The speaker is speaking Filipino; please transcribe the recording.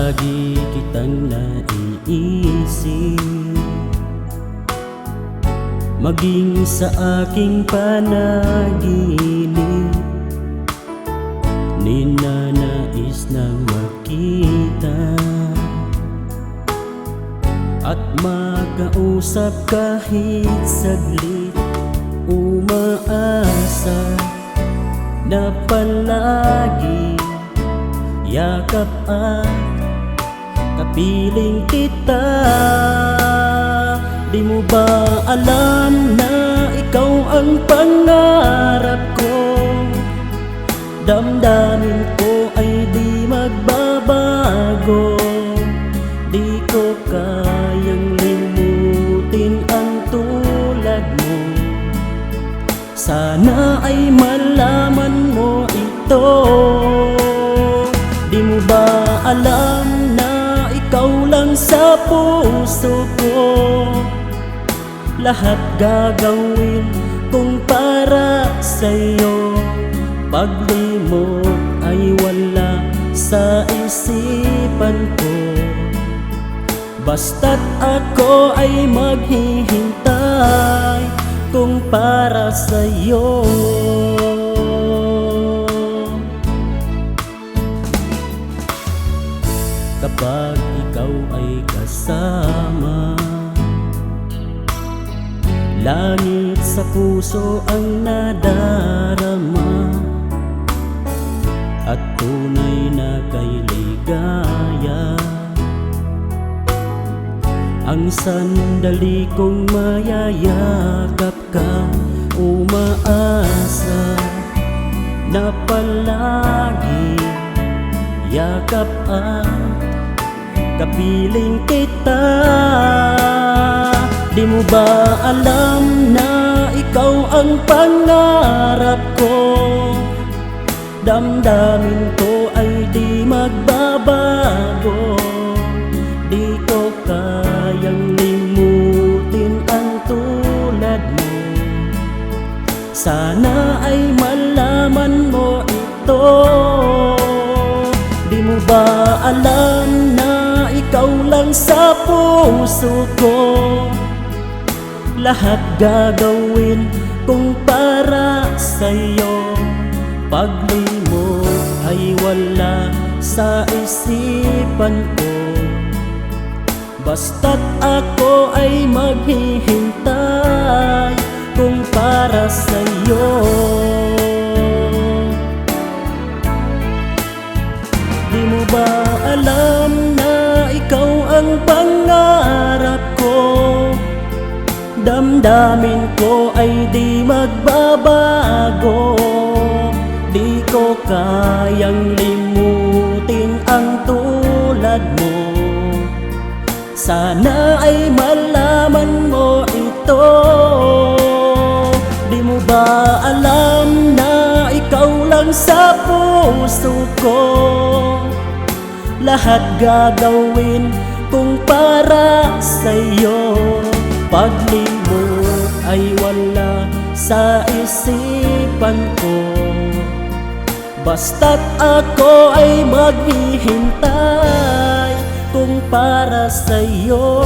Lagi kitang naiisip, maging sa aking panaginip. Ninanais na makita at makausap kahit saglit. Umaasa na palagi yakap at kapiling kita. Di mo ba alam na ikaw ang pangarap ko? Damdamin ko ay di magbabago. Di ko kayang limutin ang tulad mo. Sana ay malaman mo ito. Di mo ba alam na ikaw lang sa puso ko? Lahat gagawin kung para sa'yo. Paglimot ay wala sa isipan ko. Basta't ako ay maghihintay kung para sa'yo. Kapag ikaw ay kasama, langit sa puso ang nadarama, at tunay na kay ligaya ang sandali kong mayayakap ka. Umaasa na palagi yakap at kapiling kita. Di mo ba alam na ikaw ang pangarap ko? Damdamin ko ay di magbabago. Di ko kayang limutin ang tulad mo. Sana ay malaman mo ito. Di mo ba alam na ikaw lang sa puso ko? Lahat gagawin kung para sa'yo. Paglimot ay wala sa isipan ko. Basta't ako ay maghihintay kung para sa'yo. Di mo ba alam na ikaw ang pangarap ko? Damdamin ko ay di magbabago. Di ko kayang limutin ang tulad mo. Sana ay malaman mo ito. Di mo ba alam na ikaw lang sa puso ko? Lahat gagawin kung para sa'yo. Paglimot ay wala sa isipan ko. Basta't ako ay maghihintay kung para sa'yo.